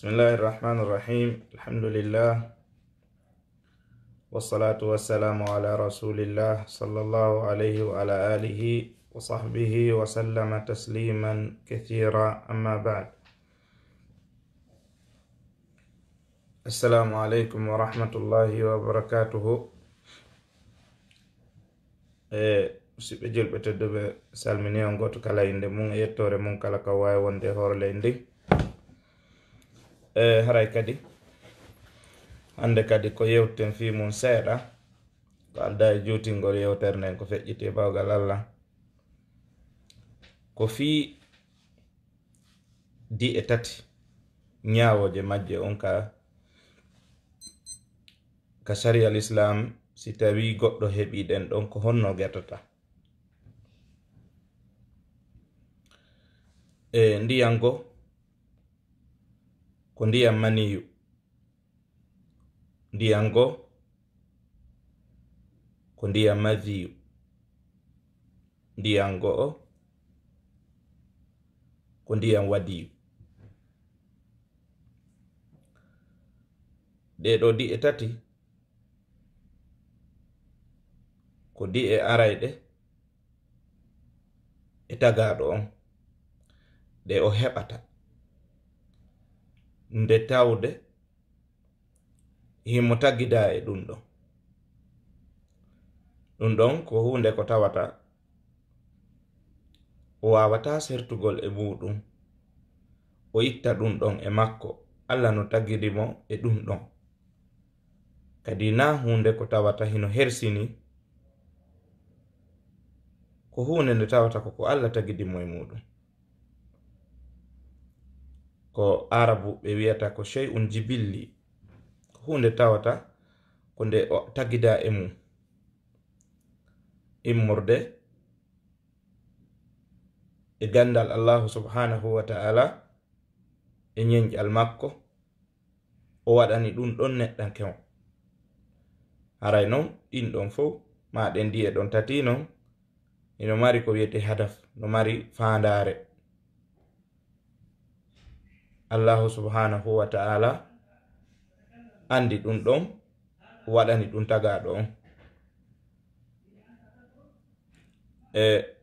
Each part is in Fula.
بسم الله الرحمن الرحيم. الحمد لله والصلاة والسلام على رسول الله صلى الله عليه وعلى آله وصحبه وسلم تسليما كثيرا. أما بعد، السلام عليكم ورحمة الله وبركاته. musidɓe julɓe tedduɓe salmini on goto kala inde mum e yettore mum kala ka wawi wonde horle ndi. Haray kadi hande kadi ko yewten fi mum seeɗa ko alda e juutingol yewtere nden ko feƴƴiti bawgal Allah ko fi di e tati ñawoje majje on ka sharia l'islam si tawi goɗɗo heɓi ɗen ɗon ko honno guertata. Ndiyango ko ndiyam maniyu, ndiyango ko ndiyam madhiyu, ndiyango ko ndiyam wadiyu. ɗeɗo di e tati ko di e arayɗe e tagaɗo on ɗe o heɓata nde tawde himo tagida e ɗum ɗon ko hunde ko tawata o wawata sertugol e muɗum o itta ɗum ɗon e makko Allah no tagidimo e ɗum ɗon. Kadi na hunde ko tawata hino hersini, ko hunde nde tawata ko Allah tagidimo e muɗum. Ko arabu ɓe wiyata ko shay'un jibilli, ko hunde tawata ko nde o tagida e mum, immorde e gandal Allahu subhanahu wa ta'ala e ñeñƴal makko o waɗani ɗum ɗon neɗɗanke on. Haray non ɗin ɗon fof ma ɗen ndiye ɗon tati non ino mari ko wiyete hadaf, no mari fandare. Allahu subhanahu wa ta'ala andi ɗum ɗon waɗani ɗum tagaɗo on.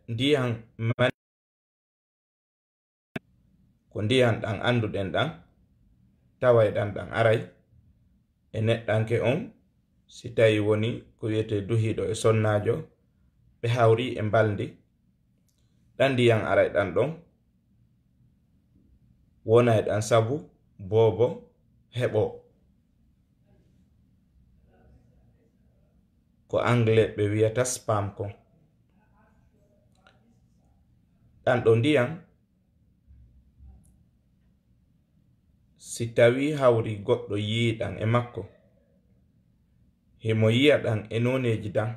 Ndiyam man ko ndiyam ɗan anduɗen ɗan taway ɗan aray e neɗɗanke on si tawi woni ko wiyete duhiɗo e sonnajo ɓe hawri e mbaldi. ɗan ndiyam aray ɗan ɗon wona e ɗan sabu bobo heɓo ko anglais ɓe wiyata spam kon. ɗan ɗo ndiyam si tawi hawri goɗɗo yiɗan e makko himo yiya ɗan e noneji dan.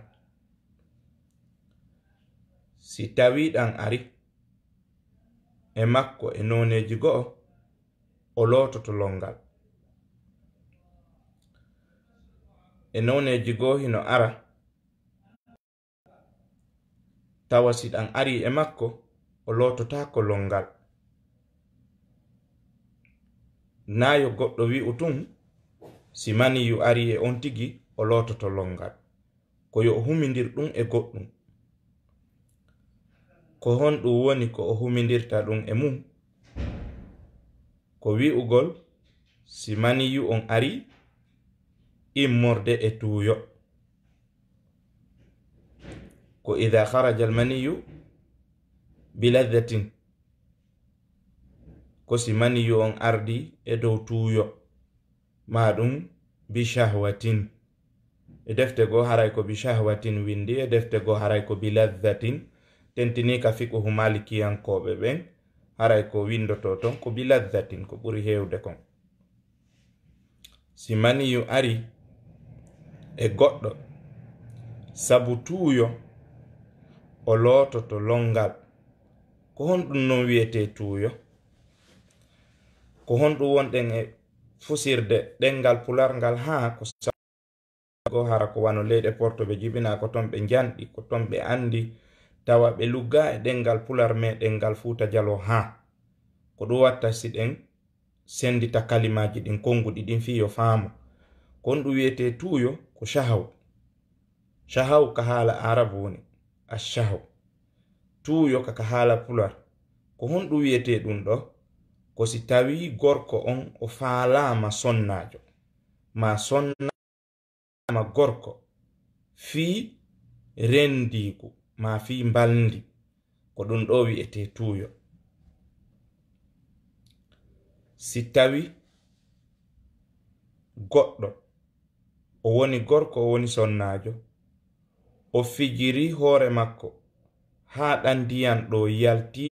Si tawi ɗan ari e makko e noneji go'o o lototo longal. E noneji go'o hino ara tawa si ɗan ari e makko o lototako longal. Nayo goɗɗo wi'u tun si maniyu ari e on tigi o lototo longal, ko yo o humindir ɗum e goɗɗum. Ko honɗum woni ko o humindirta ɗum e mum, ko wi'ugol si maniyu on ari immorde e tuuyo. Ko idha kharaja al maniyu biladhatin, ko si maniyu on ardi e dow tuuyo maɗum bishahwatin. E defte go haray ko bishahwatin windi, e defte go haray ko biladhatin. Tentini ka fiqhu malikiyankoɓe ɓen haray ko windoto ton ko biladhatin ko ɓuri hewde kon. Si maniyu ari e goɗɗo sabu tuuyo o lototo longal. Ko honɗum non wiyete tuuyo? Ko honɗum wonɗen e fusirde ɗengal pular ngal ha ko go hara ko wano leyɗe portoɓe jibina ko ton ɓe janɗi, ko ton ɓe andi tawa ɓe lugga e ɗengal pular me ɗengal fuuta jalo ha. Ko ɗum watta si ɗen sendita kalimaji ɗin konguɗi ɗin fi yo faamo. Ko honɗum wiyete tuuyo ko shahaw. Shahaw ka haala arabu woni ashahaw. Tuuyo ka haala pular. Ko honɗum wiyete ɗum ɗo ko si tawi gorko on o faalama sonnajo, ma sonnama gorko fi rendigu ma fi mbalndi, ko ɗum ɗo wiyete tuuyo. Si tawi goɗɗo o woni gorko o woni sonnajo, o fijiri hoore makko ha ɗan ndiyam ɗo yalti,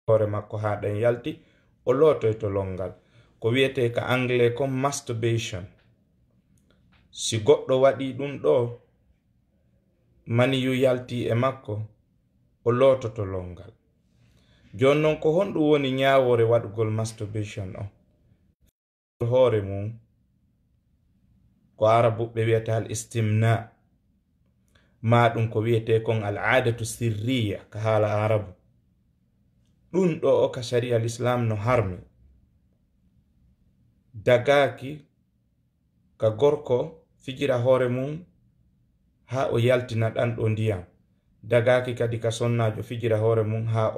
hoore makko ha ɗan yalti, o lootoy to longal, ko wiyete ka anglais ko masturbation. Si goɗɗo waɗi ɗum ɗo, maniyu yalti e makko, o loototo longal. Jon non ko honɗum woni ñawore waɗugol masturbation o? Hoore mum ko arabu ɓe wiyata al istimna, ma ɗum ko wiyete kon al adatu sirriya ka haala arabu. Ɗum ɗo o ka sharia al islam no harmi. Dagaki ka gorko fijira hoore mum ha o yaltina ɗan ɗo ndiyam. Dagaki kadi ka sonnajo fijira hoore mum ha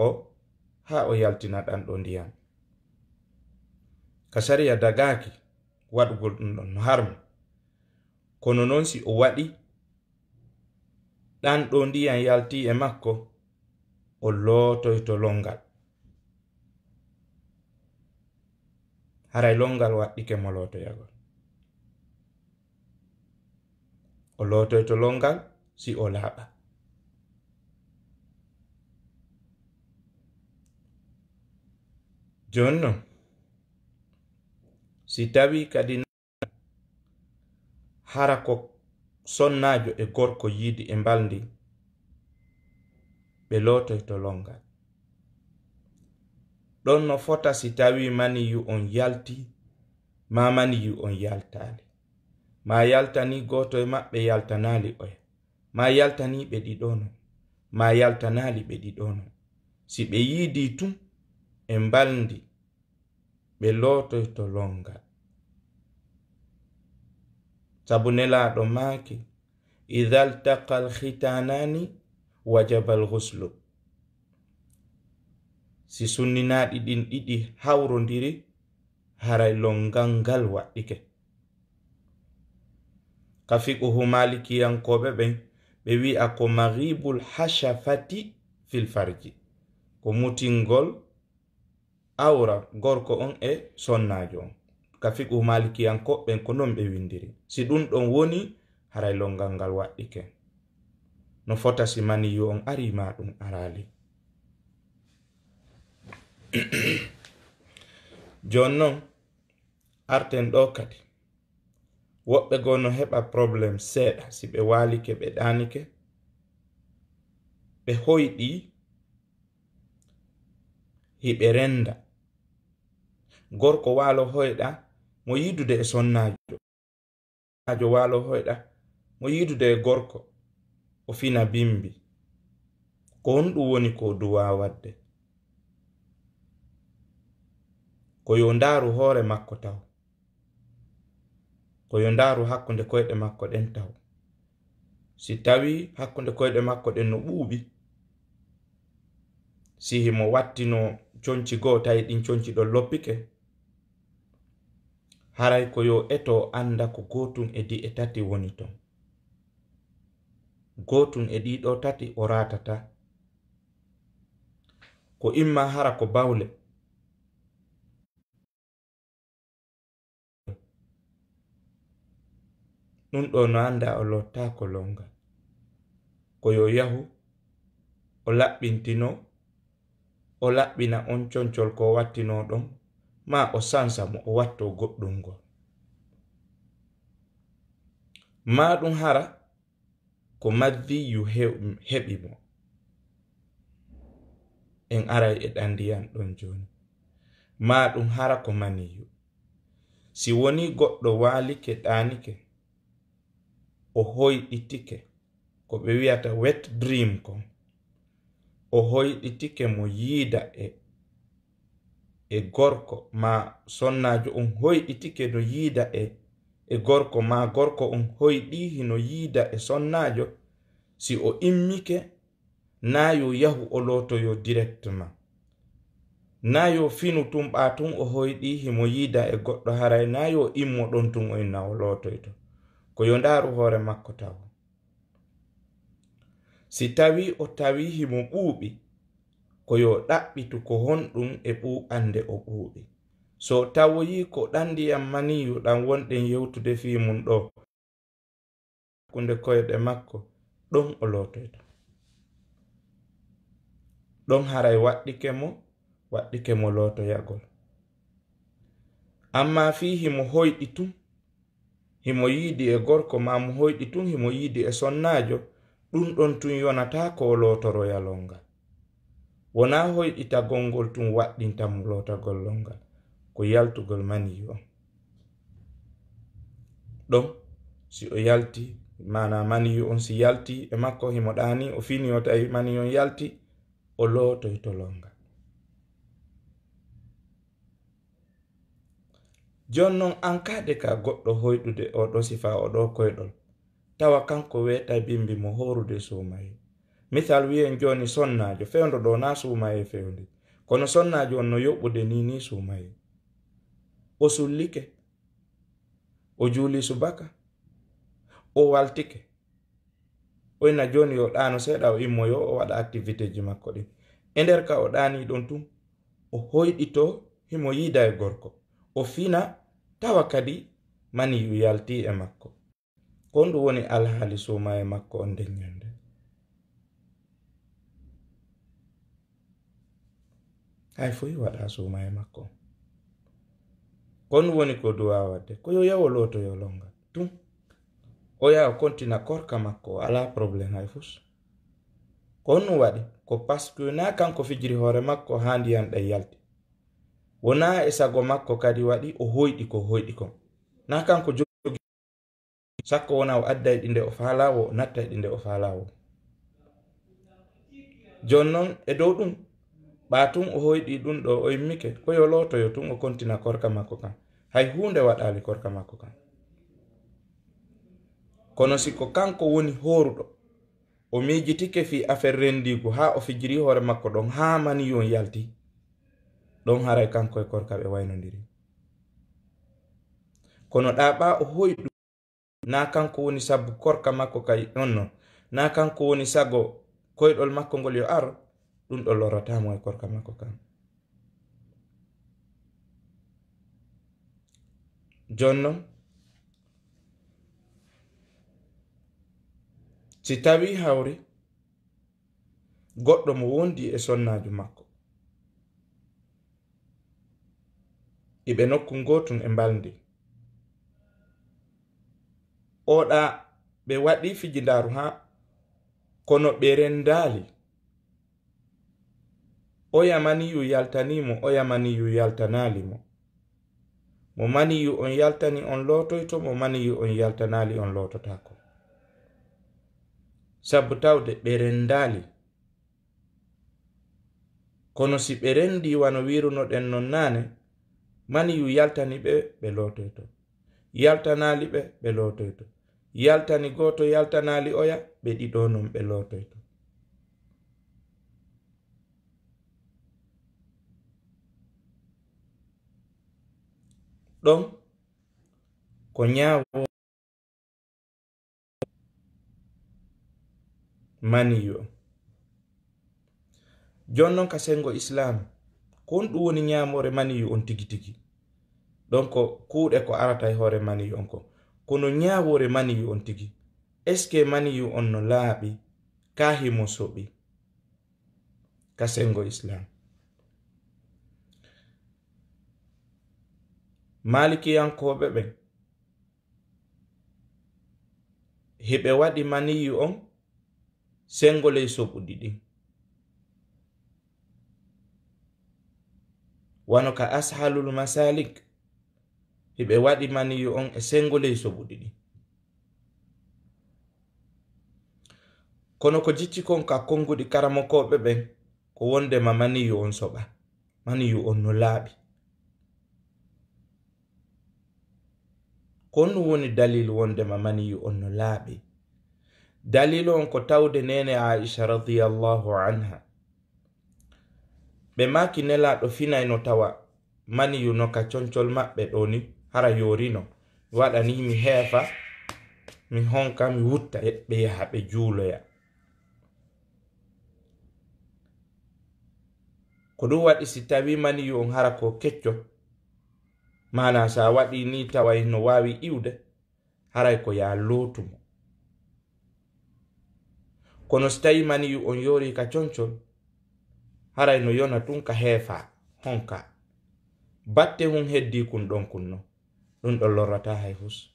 o yaltina ɗan ɗo ndiyam. Ka sharia dagaki waɗugol ɗum ɗon no harmi. Kono non si o waɗi ɗan ɗo ndiyam yalti e makko, o lootoy to longal. Haray longal waɗɗike mo lootoyagol. O lootoy to longal si o laaɓa. Jonno si tawi kadi hara ko sonnajo e gorko yiidi e mbalndi, ɓe lootoy to longal. Ɗon no fota si tawi maniyu on yalti, ma maniyu on yaltali. Ma yaltani goto e maɓɓe yaltanali oya. Ma yaltani ɓe ɗiɗono. Ma yaltanali ɓe ɗiɗono. Si ɓe yiidi tun e mbalndi, ɓe lootoy to longal. Sabu nelaɗo maaki idha iltaqa al-khitanani wajaba al-ghuslu. Si sunninaɗi ɗin ɗiɗi hawrondiri, haray longal ngal waɗɗike. Ka fiqhu malikiyankoɓe ɓen ɓe wi'a ko maghibul hashafati fil farji, ko mutingol awra gorko on e sonnajo on. Ka fiqhu malikiyankoɓe ɓen ko non ɓe windiri. Si ɗum ɗon woni, haray longal ngal waɗɗike. No fota si maniyu on ari ma ɗum arali. Jonnon arten ɗo kadi woɓɓe go no heɓa problem seeɗa si ɓe walike ɓe ɗanike, ɓe hoyɗi hiɓe renda. Gorko walo hoyɗa mo yidude e sonnajo, sonnajo walo hoyɗa mo yidude e gorko, o fina bimbi. Ko honɗum woni ko duwa wadde? Ko yo ndaru hoore makko taw, ko yo ndaru hakkunde koyɗe makko ɗen taw. Si tawi hakkunde koyɗe makko ɗen no ɓuuɓi, si himo wattino conci goo tawi ɗin conci ɗon loppike, haray ko yo eto anda ko gotum e ɗi e tati woni ton. Gotum e ɗiɗo tati o ratata. Ko imma hara ko bawle, ɗum ɗo no anda o lotta ko longal. Ko yo yahu o laɓɓintino, o laɓɓina on concol ko wattino ɗon, ma o sansa mo o watto goɗɗum ngol. Ma ɗum hara ko madhiyu heɓi mo, en aray e ɗan ndiyam ɗon joni. Ma ɗum hara ko maniyu. Si woni goɗɗo walike ɗanike, o hoyɗitike, ko ɓe wiyata wet dream kon, o hoyɗitike mo yiida e e gorko ma sonnajo on hoyɗitike no yiida e gorko ma gorko on hoyɗihi no yiida e sonnajo, si o immike na yo yahu o lotoyo directement, na yo finu tun ɓa tun o hoyɗihi mo yiida e goɗɗo haray, na yo immo ɗon tun o inna o lotoyto, ko yo ndaru hoore makko taw. Si tawi o tawihi mo ɓuuɓi, ko yo ɗaɓɓitu ko honɗum e ɓuuɓande o ɓuuɓi. So tawoyi ko ɗan ndiyam maniyu ɗan wonɗen yewtude fi mum ɗo kunde koyɗe makko, ɗon o lotoyto. ɗon haray waɗɗike mo lotoyagol. Amma fi himo hoyɗi tun, himo yiidi e gorko ma mo hoyɗi tun, himo yiidi e sonnajo, ɗum ɗon tun yonata ko lotoroya longal. Wona hoyɗitagol ngol tun waɗɗinta mo lotagol longal, ko yaltugol maniyu on. ɗon si o yalti, mana maniyu on si yalti e makko, himo ɗani o fini o tawi maniyu on yalti, o lotoyto longal. Jonnon an kade ka goɗɗo hoyɗude o ɗo sifa o ɗo koyɗol, tawa kanko weta bimbi mo horude sumaye. Misal wiyen joni sonnajo fewndo ɗo na sumaye fewndi, kono sonnajo on no yoɓɓude ni sumaye. O sullike, o juuli subaka, o waltike, o ina joni yo ɗano seeɗa o immoyo o waɗa activité ji makko ɗin. E nder ka o ɗani ɗon tun, o hoyɗito himo yiida e gorko, o fina tawa kadi maniyu yalti e makko. Ko ndu woni alhaali sumaye makko on nden nyande. Hay foyi waɗa sumaye makko. Ko ndu woni ko duwa wadde, ko yo yawo lotoyo longal tun, o yaha kontina korka makko, ala probléme hay fus. Ko nu waɗi ko pasque na kanko fijiri hoore makko ha ndiyam ɗan yalti, wona e sago makko kadi waɗi o hoyɗi ko hoyɗi kon, na kanko jogi sakko wona o adday ɗinde o faalawo, o nattay ɗinde o faalawo. Jonnon e dow ɗum ɓa tun o hoyɗi ɗum ɗo o immike, ko yo lotoyo tun o kontina korka makko kan, hay hunde waɗali korka makko kan. Kono siko kanko woni horuɗo, o mijitike fi affaire rendigu ha o fijiri hoore makko ɗon ha maniyon yalti, ɗon haray kanko e korka ɓe waynodiri. Kono ɗaɓa o hoyɗu, na kanko woni sabu korka makko kay nonnon, na kanko woni sago koyɗol makko ngol yo aro, ɗum ɗo lorratamo e korka makko kan. Jonnon si tawi hawri goɗɗo mo wondi e sonnajo makko, iɓe nokku gotun e mbaldi, oɗa ɓe waɗi fijindaru ha, kono ɓe rendali, oya maniyu yaltanimo, oya maniyu yaltanalimo. Mo maniyu on yaltani on lotoyto, mo maniyu on yaltanali on lototako. Sabu tawde ɓe rendali. Kono si ɓe rendi wano wirunoɗen non nane, maniyu yaltani ɓe lotoyto, yaltanali ɓe lotoyto, yaltani goto yaltanali oya, ɓe ɗiɗo non ɓe lotoyto. ɗon ko ñaawo maniyu. Jonnon ka sengo islam, kon ɗum woni ñaamore maniyu on tigi tigi. Donc kuuɗe ko arata e hoore maniyu on ko, kono ñaawore maniyu on tigi. Est-ce que maniyu on no laaɓi ka himo soɓi ka sengo islam? Malikiyankoɓe ɓen heɓe waɗi maniyu on sengo ley soɓuɗi ɗin, wano ka ashalul masalik heɓe waɗi maniyu on e sengo ley soɓuɗi ɗin. Kono ko jicci kon ka konguɗi karamokoɓe ɓen ko wondema maniyu on soɓa, maniyu on no laaɓi. kon woni dalil wondema maniyu on no laaɓi. Dalil on ko tawde nene Aisha radiyallahu anha ɓe maki nelaɗo finay no tawa maniyu no ka concol maɓɓe ɗo ni hara yorino waɗa ni mi heefa mi honka mi wutta ɓe yaha ɓe juuloya. Ko ɗum waɗi si tawi maniyu on hara ko kecco mana sa waɗi ni taway no wawi iwde haray ko ya lootumo. Kono si tawi maniyu on yori ka concol haray no yona tun ka heefa honka batte hun heddi kun ɗon kunno ɗum ɗon lorrata hay hus.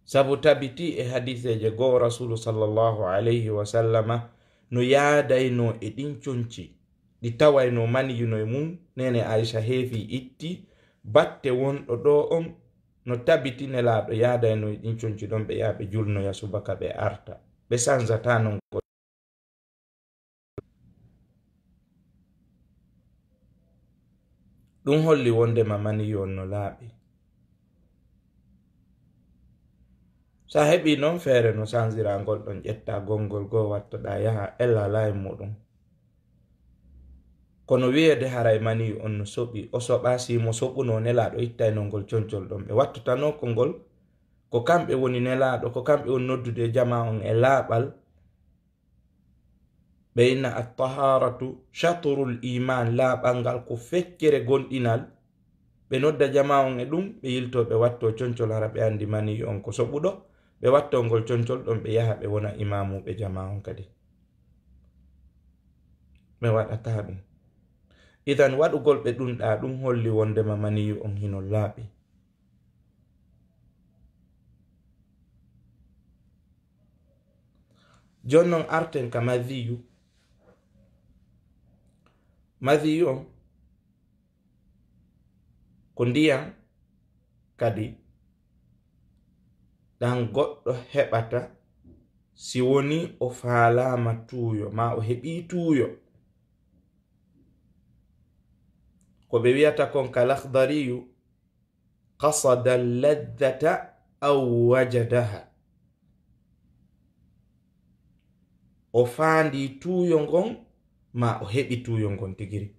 Sabu tabiti e hadiseje goo rasulu sallallahu alayhi wa sallama no yaadayno e ɗin conci ɗi tawayno maniyuno e mum nene Aisha heefi itti batte wonɗo ɗo on no tabiti nelaɗo yaadayno e ɗin conci ɗon ɓe yaha ɓe julnoya subaka ɓe arta ɓe sansata non. Ɗum holli wondema maniyu on no laaɓi. Sa heɓi noon feere no sansira ngol ɗon ƴetta gongol goo wattoɗa yaha ella layi muɗum. Kono wiyede haray maniyu on no soɓi o soɓa simo soɓuno nelaɗo ittayno ngol concol ɗon ɓe wattutano ko ngol ko kamɓe woni nelaɗo ko kamɓe on noddude jama on e laaɓal ɓe inna at-taharatu shatrul iman laaɓal ngal ko feccere gonɗinal ɓe nodda jama on e ɗum ɓe yilto ɓe watto concol hara ɓe andi maniyu on ko soɓuɗo ɓe watto ngol concol ɗon ɓe yaha ɓe wona imamuɓe jama on kadi ɓe waɗata ɗum. Idan waɗugol ɓe ɗum ɗa ɗum holli wondema maniyu on hino laaɓi. Jonnon arten ka madhiyu. Madhiyu on ko ndiyam kadi ɗan goɗɗo heɓata si woni o faalama tuuyo ma o heɓi tuuyo. Ko ɓe wiyata kon kalakhdariyu qasada alladhata aw wajadaha. O faandi tuuyo ngon ma o heɓi tuuyo ngon tigiri.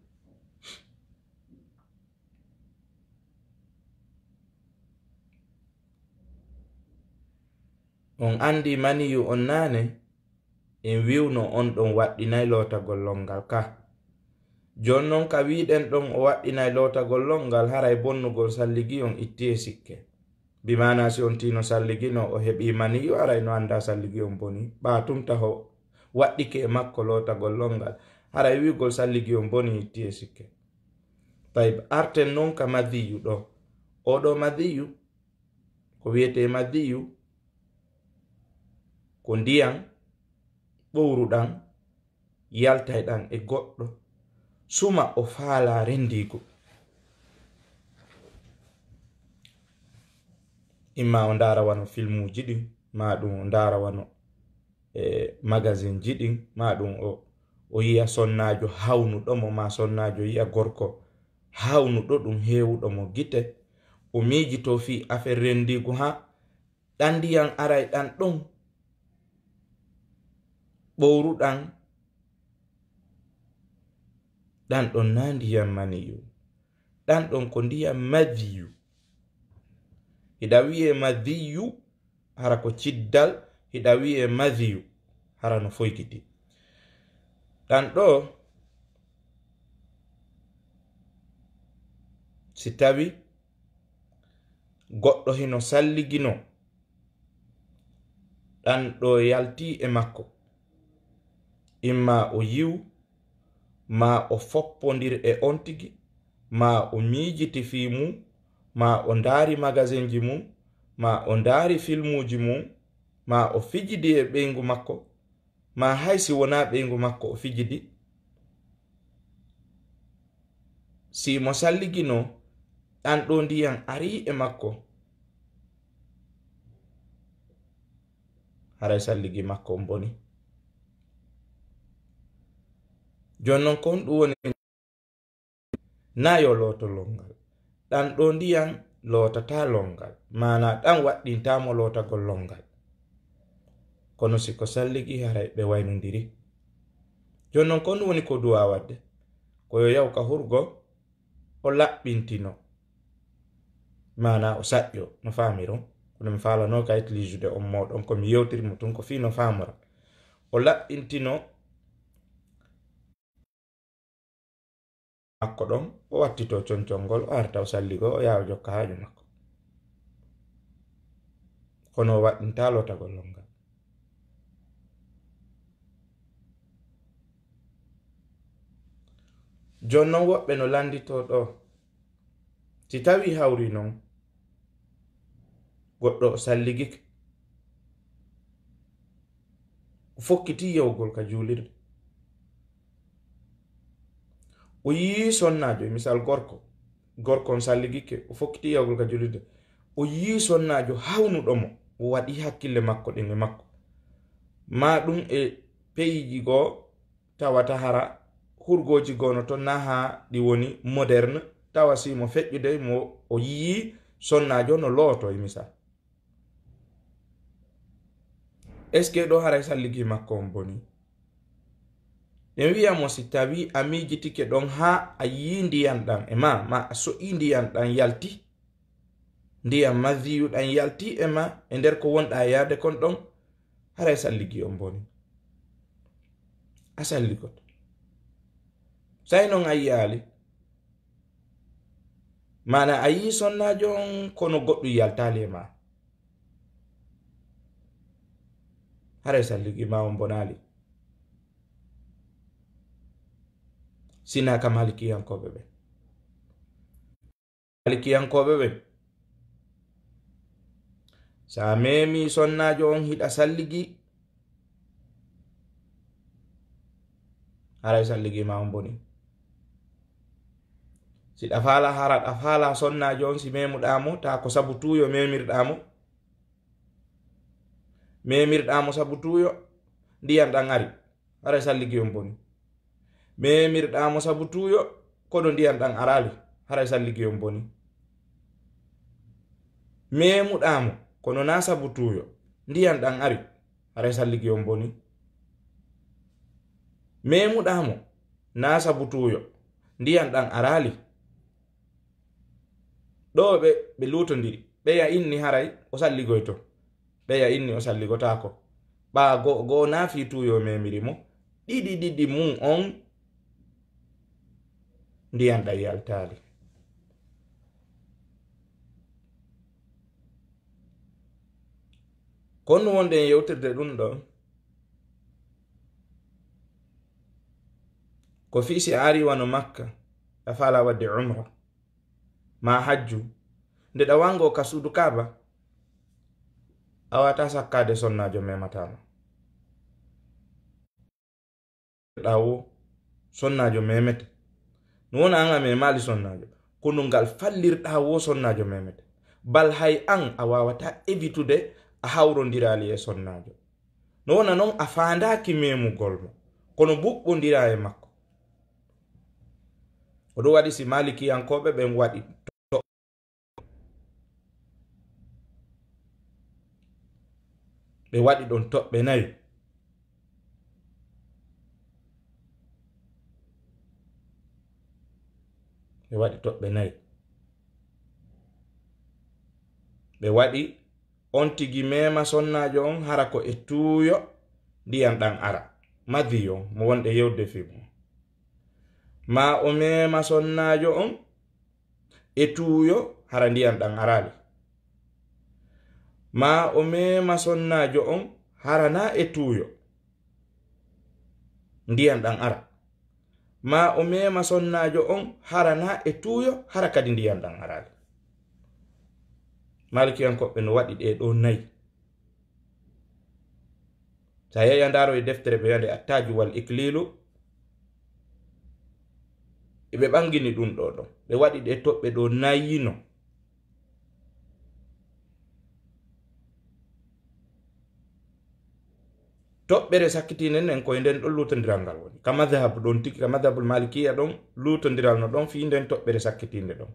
On andi maniyu on nane en wiwno on ɗon waɗɗinay lootagol longal ka. Jonnon ka wiɗen ɗon o waɗɗinay lootagol longal haray bonnugol salligi on itti e sikke. Bimana si on tino salligino o heɓi maniyu aray no anda salligi on boni ɓatumta ho waɗɗike e makko lootagol longal haray wigol salligi on boni itti e sikke. Tayib arten non ka madhiyu ɗo. Oɗo madhiyu ko wiyete madhiyu ko ndiyam ɓowruɗan yaltayɗan e goɗɗo suma o faala rendigo. Imma o ndara wano filmuji ɗin ma ɗum o ndara wano magazine ji ɗin ma ɗum o yiya sonnajo hawnuɗomo ma sonnajo yiya gorko hawnuɗo ɗum hewuɗomo gite o miijito fi affaire rendigo ha ɗan ndiyam aray ɗan ɗon ɓowruɗan ɗan ɗon na ndiyam maniyu ɗan ɗon ko ndiyam madhiyu. Hiɗa wiye madhiyu hara ko ciddal hiɗa wiye madhiyu hara no foykiti. Ɗan ɗo si tawi goɗɗo hino salligino ɗan ɗo yalti e makko imma o yiw ma o foppondir e on tigi ma o miijiti fi mum ma o ndaari magazine ji mum ma o ndaari filmuji mum ma o fijidi e ɓeygu makko ma haysi wona ɓeygu makko o fijidi si mo salligino ɗan ɗo ndiyam ari e makko haray salligi makko on boni. Jonnon kon ɗum woni na yo lootolol ngal ɗan ɗo ndiyam lootata longal mana ɗan waɗɗintamo lootagol longal kono siko salligi haray ɓe waynodiri jon non kon woni ko duwa wadde ko yo yaw ka hurgo o laɓɓintino mana o saƴƴo no famiro kono mi falano kayit lijude on moɗon komi yewtirimo tun ko fi no famora o laɓɓintino makko ɗon o wattito concongol o arta o salligo o yawa jokka haaju makko kono o waɗɗinta lotagol longal jon non woɓɓe no landito ɗo si tawi hawri non goɗɗo o salligike o fokkiti yewgol ka juulirde o yii sonnajo misal gorko on salligike o fokkiti yewgol ka juulirde o yii sonnajo hawnuɗomo o waɗi hakkille makko ɗin e makko ma ɗum e peyiji goo tawata hara hurgoji gono to na ha ɗi woni moderne tawa simo feƴƴude mo o yii sonnajo no looto e misal est ce que ɗo haray salligi makko on boni en wiyamo si tawi a mijitike ɗon ha a yii ndiyam ɗam e ma a so'i ndiyam ɗam yalti ndiyam madhiyu ɗam yalti e ma e nder ko wonɗa yaade kon ɗon haray salligi on boni a salligoto say non a yiyali mana a yii sonnajo on kono goɗɗum yaltali e ma haray salligi ma on bonali sina ka malikiyankoɓe ɓe sa memi sonnajo on hiɗa salligi haray salligi ma on boni si ɗa fala hara ɗa fala sonnajo on si memuɗamo ta ko sabu tuyo memirɗamo sabu tuyo ndiyam ɗan ari haray salligi on boni memirɗamo sabu tuyo kono ndiyam ɗan arali haray salligi on boni memuɗamo kono na sabu tuyo ndiyam ɗan ari haray salligi on boni memuɗamo na sabu tuyo ndiyam ɗan arali ɗo ɓe lutodiri ɓeya inni haray o salligoyto ɓeya inni o salligotako ɓa go na fi tuyo memirimo ɗiɗi mum on ndiyam ɗan yaltali kono wonɗen yewtirde ɗum ɗo ko fi si ari wano makka a fala wadde umra ma hajju nde ɗa wango ka suudu kaba a wata sakkade sonnajo mematama ɗawo sonnajo memete no wona an a memali sonnajo kono ngal fallirɗa wo sonnajo memete bal hay an a wawata évitude a hawrodirali e sonnajo no wona non a fandaki memugol mo kono ɓuɓɓodira e makko oɗo waɗi si malikiyankoɓe ɓen waɗi ɓe waɗi ɗon toɓɓe 4 ɓe waɗi toɓɓe 4 ɓe waɗi on tigi mema sonnajo on hara ko e tuyo ndiyam ɗan ara madhiyo mo wonɗe yewde fimo ma o mema sonnajo on e tuyo hara ndiyam ɗan arali ma o mema sonnajo on hara na e tuyo ndiyam ɗan ara ma o mema sonnajo on hara na e tuyo hara kadi ndiyam ɗan arali malikiyankoɓe no waɗi ɗe ɗo 4 sa yeya ndaro e deftere ɓe wiyande attaju wal iklilu ɓe ɓangini ɗum ɗo ɗon ɓe waɗi ɗe toɓɓe ɗo 4 toɓɓere sakkitinen en koye nden ɗon lutodiral ngal woni ka madhabu ɗon tigi ka madhabul malikiya ɗon lutodiral no ɗon fi nden toɓɓere sakkitinde ɗon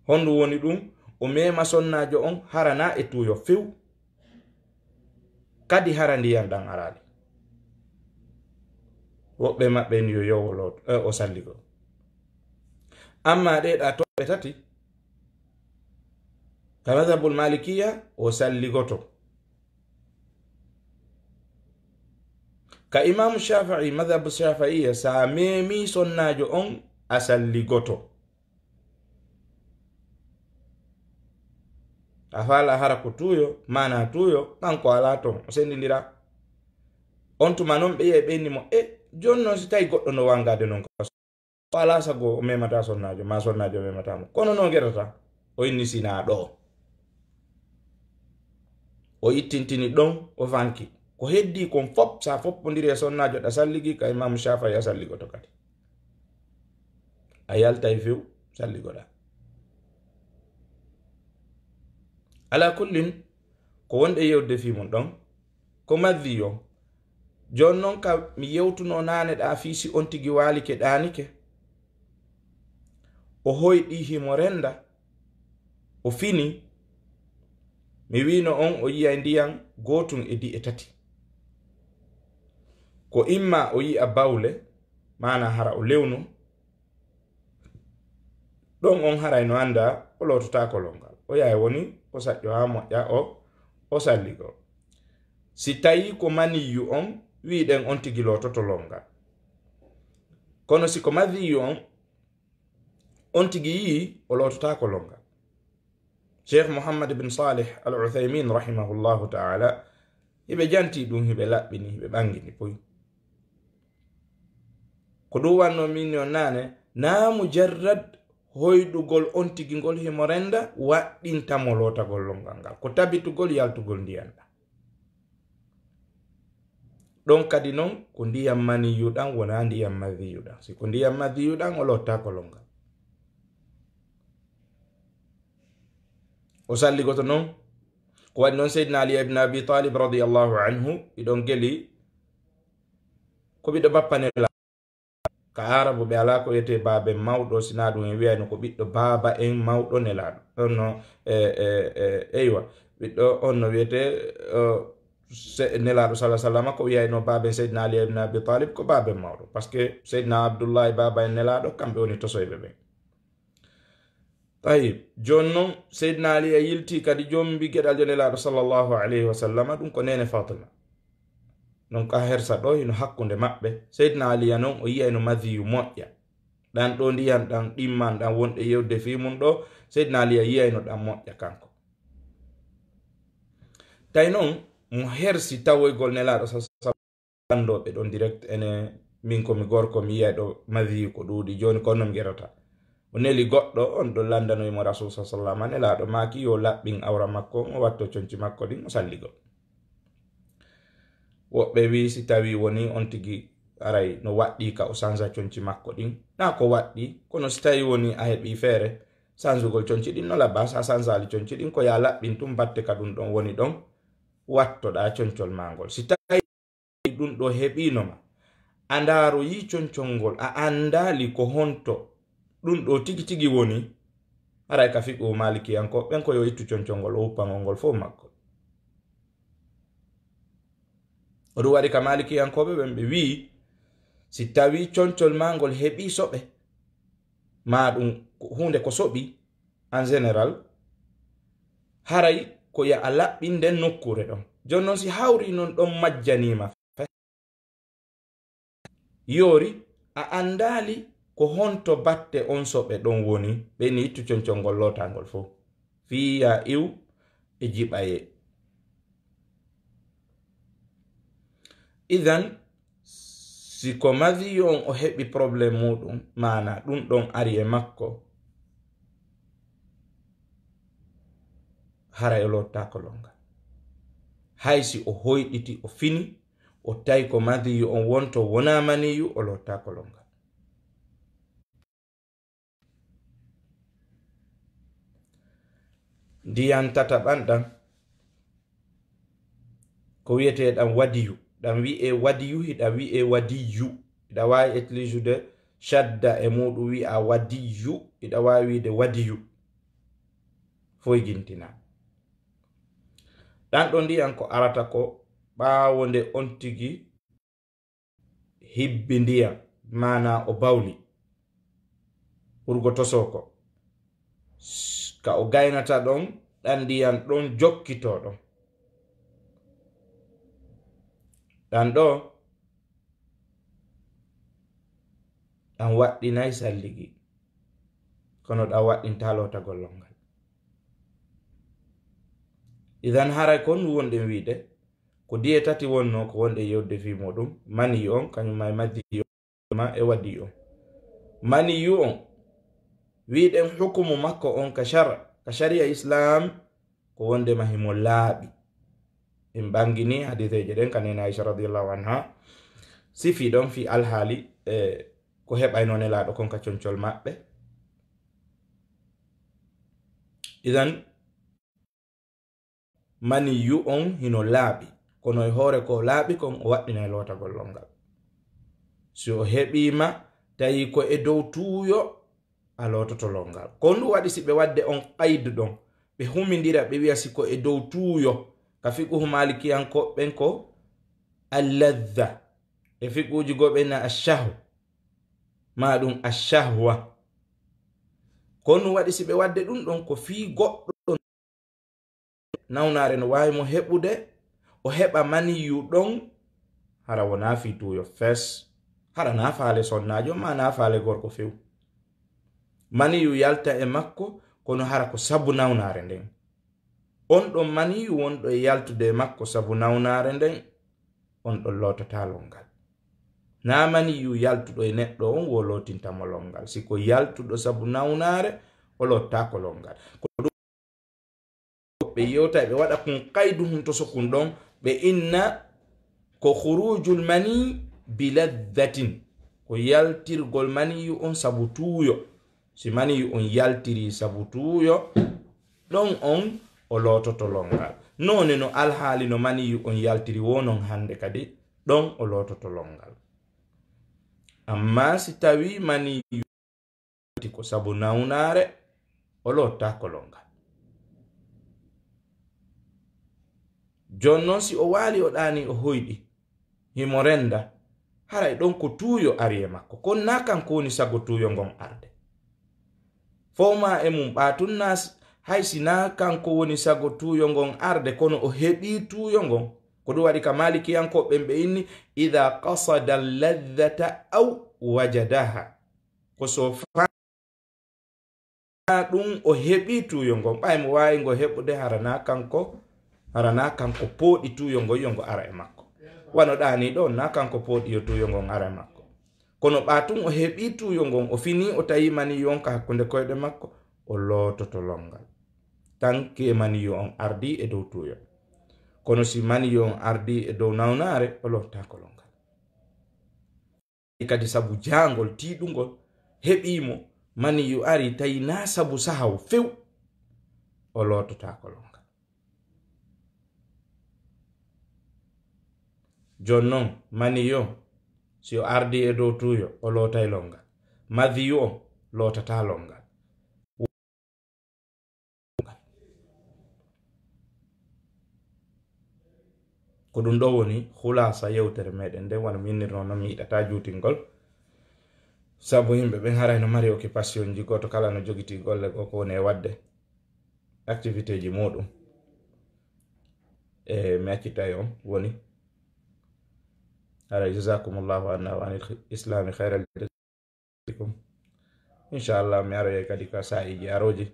honɗum woni ɗum o mema sonnajo on harana e tuyo few kadi hara ndiyan ɗan arali woɓɓe maɓɓe ni yo yowolo o salligo amma ɗeɗa toɓɓe tati ka madhabul malikiya o salligoto ka imam shafi'i madhabu shafi'iya sa memi sonnajo on a salligoto a fala hara ko tuyo mana tuyo kanko ala ton o sendidira on tuma noon ɓe yi'e ɓenni mo jonnon si tawi goɗɗo no wangade noon o ala sago o memata sonnajo ma sonnajo mematamo kono no gueɗata o inni sina ɗo o ittintini ɗon o vanki ko heddi kon fop sa foppodiri e sonnajo ɗa salligi ka imam shafi'i a salligoto kadi a yaltay few salligoɗa ala kullin ko wonɗe yewde fi mum ɗon ko maddi yo jon non ka mi yewtuno nane ɗa fiisi on tigi walike ɗanike o hoyɗi himo renda o fini mi wino on o yiya ndiyam gotum e di e tati ko imma o yi'a bawle mana hara o lewnu ɗon on haray no anda o lotota kolongal o yaha woni o saƴƴo ha moƴƴa o salligo si tawi ko maniyu on wiɗen on tigi lototo longal kono si ko madhiyu on tigi yi o lotota ko longal Sheikh Muhammad ibn Salih al-Uthaymin rahimahullahu ta'ala hiɓe janti ɗum hiɓe laɓɓini hiɓe ɓangini poy ko ɗum wanno min on nane na mujarrad hoydugol on tigi ngol himo renda waɗɗintamo lotagol longal ngal ko tabitugol yaltugol ndiyam ɗam ɗon kadi noon ko ndiyam maniyuɗan wona ndiyam madhiyuɗan si ko ndiyam madhiyuɗan o lotta ko longal o salligoto noon ko waɗi noon seydina Ali ibn Abi Talib radiyallahu anhu iɗon geli ko ɓiɗɗo bappanela ka arabu ɓe ala ko yete babe mawɗo sina ɗum en wiyayno ko ɓiɗɗo baba en mawɗo nelaɗo onno eywa ɓiɗɗo onno wiyete nelaɗo sallah sallam ko wiyayno baben seydina Ali ibn Abi Talib ko baben mawɗo par ce que seydina Abdullah baba en nelaɗo kamɓe woni tosoyɓe ɓen tayib jon noon seydina Ali a yilti kadi jombi gueɗal jo nelaɗo sallllahu alayhi wa sallam ɗum ko nene Fatima non ka hersa ɗo hino hakkude maɓɓe seydina aliya noon o yiyayno madhiyu moƴƴa ɗan ɗo ndiyam ɗan ɗimman ɗan wonɗe yewde fi mum ɗo seydina aliya yiyayno ɗan moƴƴa kanko tawi noon mo hersi tawoygol nelaɗo sandoɓe ɗon direct ene min komi gorko mi yiyay ɗo madhiyu ko ɗuuɗi joni kono mi gerata o neli goɗɗo on ɗo landanoymo rasul sa sallam nelaɗo maki yo laɓɓin awra makko o watto conci makko ɗin o salligo woɓɓe wi si tawi woni on tigi aray no waɗɗi ka o sansa conci makko ɗin na ko waɗɗi kono si tawi woni a heɓi feere sansugol conci ɗin no laɓa sa sansali conci ɗin ko ya laɓɓin tum batte ka ɗum ɗon woni ɗon wattoɗa concol mangol si tawi ɗum ɗo heɓinoma a ndaro yi concol ngol a andali ko honto ɗum ɗo tigi tigi woni aray ka fiɓo malikiyanko ɓen ko yo ittu concol ngol o wuppangol ngol fof makko oɗum waɗi ka malikiyankoɓe ɓen ɓe wi si tawi concol ma ngol heɓi soɓe ma ɗum hunde ko soɓi en général haray ko ya a laɓɓi nden nokkure ɗon jon noon si hawri noon ɗon majjanima yori a andali ko honto batte on soɓe ɗon woni ɓeni ittu concol ngol lotangol fof fiya iw e jiɓaye idan si ko madhiyu on o heɓi probléme muɗum mana ɗum ɗon ari e makko hara e lotta ko longal hay si o hoyɗiti o fini o tawi ko madhiyu on wonto wona maniyu o lotta ko longal ndiyam tata ɓanɗam ko wiyeteɗam wadiyu ɗam wi'e wadiyu hiɗa wi'e wadiyu hiɗa wawi utiliser shadda e muɗum wi'a wadiyu hiɗa wawi wide wadiyu foygintina ɗan ɗo ndiyan ko arata ko ɓaawo nde on tigi hibbi ndiyam mana o bawli ɓurgo tosoko ka o gaynata ɗon ɗan ndiyam ɗon jokkito ɗon ɗan ɗo ɗan waɗɗinayi salligi kono ɗan waɗɗinta lotagol longal idan haray kon wonɗen wiide ko diye tati wonno ko wonɗe yewde fi muɗum mani on kañum may maddi ma e waddi on mani yu on wiɗen hukumu makko on ka sharia islam ko wonde mahimo laaɓi en ɓangini hadiseje ɗen ka nena Aisha radiyallahu anha sifi ɗon fi alhaali ko heɓayno nelaɗo kon ka concol maɓɓe idan mani yu on hino laaɓi kono e hoore ko laaɓi kon o waɗɗina e lotagol longal si o heɓima tawi ko e dow tuuyo a lototo longal ko ndu waɗi si ɓe wadde on qaydu ɗon ɓe humindira ɓe wiya si ko e dow tuuyo ka fiquhu malikiyankoɓen ko alladha e fiquji goɓen na ashahu ma ɗum ashahwa ko ndu waɗi si ɓe wadde ɗum ɗon ko fii goɗɗo nawnare no wawi mo heɓude o heɓa maniyu ɗon hara wona fi tuuyo fes hara na faale sonnajo ma na faale gorko few maniyu yalta e makko kono hara ko sabu nawnare nden on ɗon maniyu wonɗo e yaltude e makko sabu nawnare nden on ɗon lotata longal na maniyu yaltuɗo e neɗɗo on wo lotintamo longal siko yaltuɗo sabu nawnare o lottako longal ko ɗum ɓe yewta ɓe waɗa kun qaydu hun to sokun ɗon ɓe inna ko khurujul mani biladhatin ko yaltirgol maniyu on sabu tuuyo si maniyu on yaltiri sabu tuuyo ɗon on o lototo longal none no alhaali no maniyu on yaltiri wonon hande kadi ɗon o lototo longal amma si tawi maniyu ko sabu nawnare o lottako longal jonnon si o waali o ɗani o hoyɗi himo renda haray ɗon ko tuuyo ari e makko kon na kanko woni sago tuuyo ngon arde fowma e mum ɓatunna hay sina kanko woni sago tuuyo ngon arde kono o heɓi tuuyo ngon ko ɗum waɗi ka malikiyankoɓen ɓe inni ida qasada ladhata aw wajadaha ko so fa ɗum o heɓi tuuyo ngon ɓaymo wawi ngo heɓude harana kanko pooɗi tuuyo ngon yo ngo ara e makko wano ɗani ɗon na kanko pooɗi yo tuuyo ngon ara e makko kono ɓatun o heɓi tuuyo ngon o fini o tawi maniyu on ka hakkunde koyɗe makko o lototo longal tanke maniyu on ardi e dow tuuyo kono si maniyu on ardi e dow nawnare o lottako longal kadi sabu jangol tiɗugol heɓimo maniyu ari tawi na sabu sahaw few o lototako longal jonnon maniyu si o ardi e dow tuuyo o lotay longal madhiyu o lotata longal ko ɗum ɗo woni hulasa yewtere meɗen nden wona minnirno no mi yiɗata juutingol sabu yimɓe ɓen haray no mari occupation ji goto kala no jogiti golle go ko woni e wadde activité ji muɗum e mi accitay on woni haray jazakumullahu anna wa anil islami khairal jazakum inchallah mi aroye kadi ka sa'iji aroji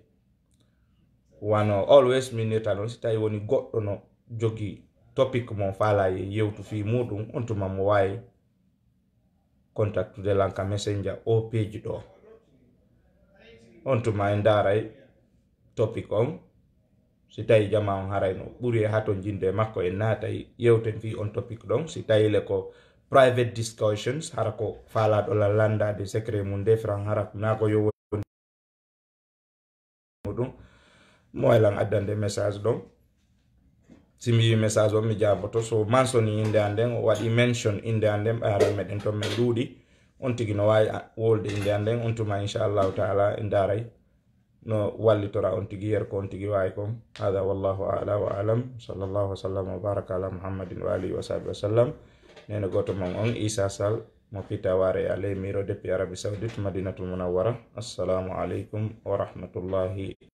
wano always minnirta noon si tawi woni goɗɗo no jogi topic mon faala yewtu fi muɗum on tuma mo wawi contactude lanka messenger o page ɗo on tuma en daray topic on si tawi jama on haray no ɓuri ha to jinde makko en naatay yewten fi on topic ɗon si tawi le ko private discussions hara ko faalaɗo landade secret mum defran hara na ko yo muɗum mo waylan addande message ɗon si mi wi message on mi jaboto so mansoni inde anden o waɗi mention inde anden ɓaara meɗen to men ɗuuɗi on tigi no wawi wolde inde anden on tuma inchallahu taala en daray no wallitora on tigi yer ko on tigi wawi kon. Hada wallahu a'la wa alam. Sallallahu wasallam wa baraka ala muhammadin wa alihi wa sahbihi wa sallam. Nene goto mon on Isa Sall mo pita ware ale miro depuis Arabie Saoudite Madinatul Munawwara. Assalamu alaikum wa rahmatullahi